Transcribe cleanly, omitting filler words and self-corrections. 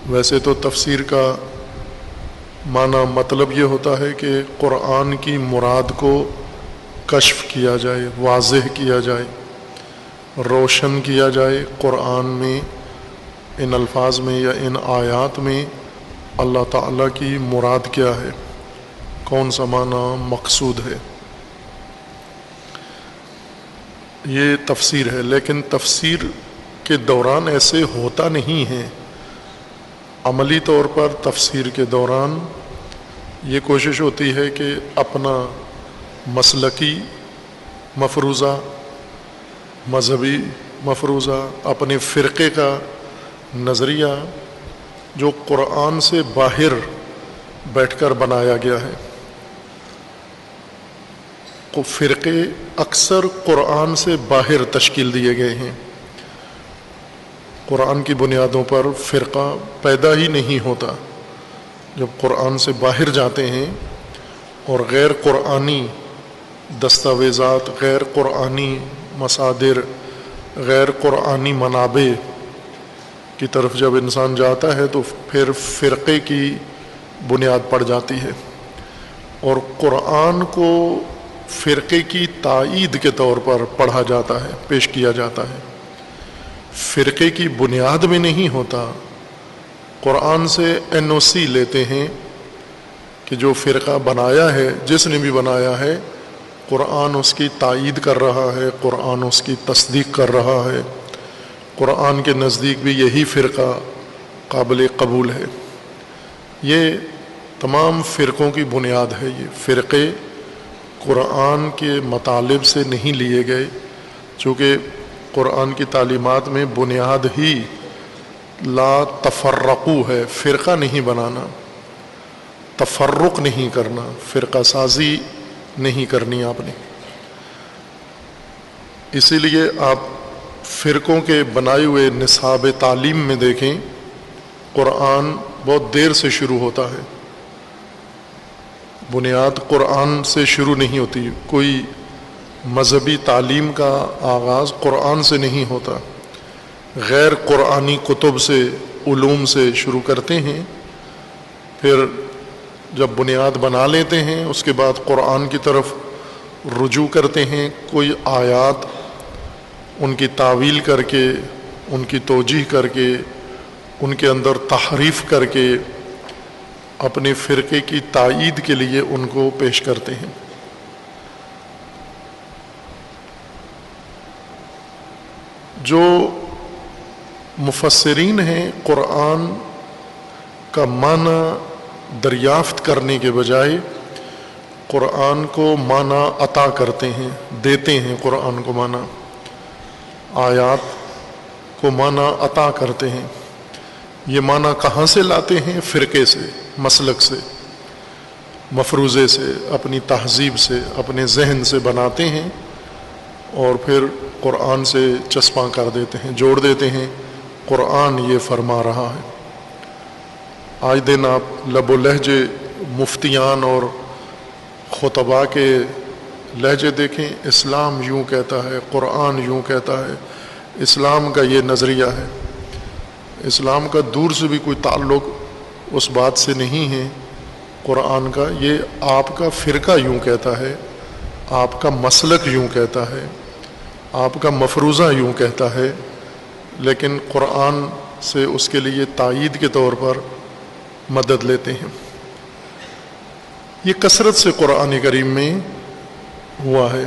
ویسے تو تفسیر کا معنی مطلب یہ ہوتا ہے کہ قرآن کی مراد کو کشف کیا جائے، واضح کیا جائے، روشن کیا جائے۔ قرآن میں ان الفاظ میں یا ان آیات میں اللہ تعالیٰ کی مراد کیا ہے، کون سا معنی مقصود ہے، یہ تفسیر ہے۔ لیکن تفسیر کے دوران ایسے ہوتا نہیں ہے۔ عملی طور پر تفسیر کے دوران یہ کوشش ہوتی ہے کہ اپنا مسلکی مفروضہ، مذہبی مفروضہ، اپنے فرقے کا نظریہ جو قرآن سے باہر بیٹھ کر بنایا گیا ہے۔ فرقے اکثر قرآن سے باہر تشکیل دیے گئے ہیں۔ قرآن کی بنیادوں پر فرقہ پیدا ہی نہیں ہوتا۔ جب قرآن سے باہر جاتے ہیں اور غیر قرآنی دستاویزات، غیر قرآنی مصادر، غیر قرآنی منابع کی طرف جب انسان جاتا ہے تو پھر فرقے کی بنیاد پڑ جاتی ہے، اور قرآن کو فرقے کی تائید کے طور پر پڑھا جاتا ہے، پیش کیا جاتا ہے، فرقے کی بنیاد میں نہیں ہوتا۔ قرآن سے NOC لیتے ہیں کہ جو فرقہ بنایا ہے، جس نے بھی بنایا ہے، قرآن اس کی تائید کر رہا ہے، قرآن اس کی تصدیق کر رہا ہے، قرآن کے نزدیک بھی یہی فرقہ قابل قبول ہے۔ یہ تمام فرقوں کی بنیاد ہے۔ یہ فرقے قرآن کے مطالب سے نہیں لیے گئے، چونکہ قرآن کی تعلیمات میں بنیاد ہی لا تفرقو ہے، فرقہ نہیں بنانا، تفرق نہیں کرنا، فرقہ سازی نہیں کرنی آپ نے۔ اسی لیے آپ فرقوں کے بنائے ہوئے نصاب تعلیم میں دیکھیں، قرآن بہت دیر سے شروع ہوتا ہے، بنیاد قرآن سے شروع نہیں ہوتی۔ کوئی مذہبی تعلیم کا آغاز قرآن سے نہیں ہوتا، غیر قرآنی کتب سے، علوم سے شروع کرتے ہیں، پھر جب بنیاد بنا لیتے ہیں اس کے بعد قرآن کی طرف رجوع کرتے ہیں۔ کوئی آیات ان کی تعویل کر کے، ان کی توجیہ کر کے، ان کے اندر تحریف کر کے اپنے فرقے کی تائید کے لیے ان کو پیش کرتے ہیں۔ جو مفسرین ہیں، قرآن کا معنی دریافت کرنے کے بجائے قرآن کو معنی عطا کرتے ہیں، دیتے ہیں، قرآن کو معنی، آیات کو معنی عطا کرتے ہیں۔ یہ معنی کہاں سے لاتے ہیں؟ فرقے سے، مسلک سے، مفروضے سے، اپنی تہذیب سے، اپنے ذہن سے بناتے ہیں اور پھر قرآن سے چسپاں کر دیتے ہیں، جوڑ دیتے ہیں، قرآن یہ فرما رہا ہے۔ آج دن آپ لب و لہجے مفتیان اور خطباء کے لہجے دیکھیں، اسلام یوں کہتا ہے، قرآن یوں کہتا ہے، اسلام کا یہ نظریہ ہے۔ اسلام کا دور سے بھی کوئی تعلق اس بات سے نہیں ہے قرآن کا۔ یہ آپ کا فرقہ یوں کہتا ہے، آپ کا مسلک یوں کہتا ہے، آپ کا مفروضہ یوں کہتا ہے، لیکن قرآن سے اس کے لیے تائید کے طور پر مدد لیتے ہیں۔ یہ کثرت سے قرآن کریم میں ہوا ہے۔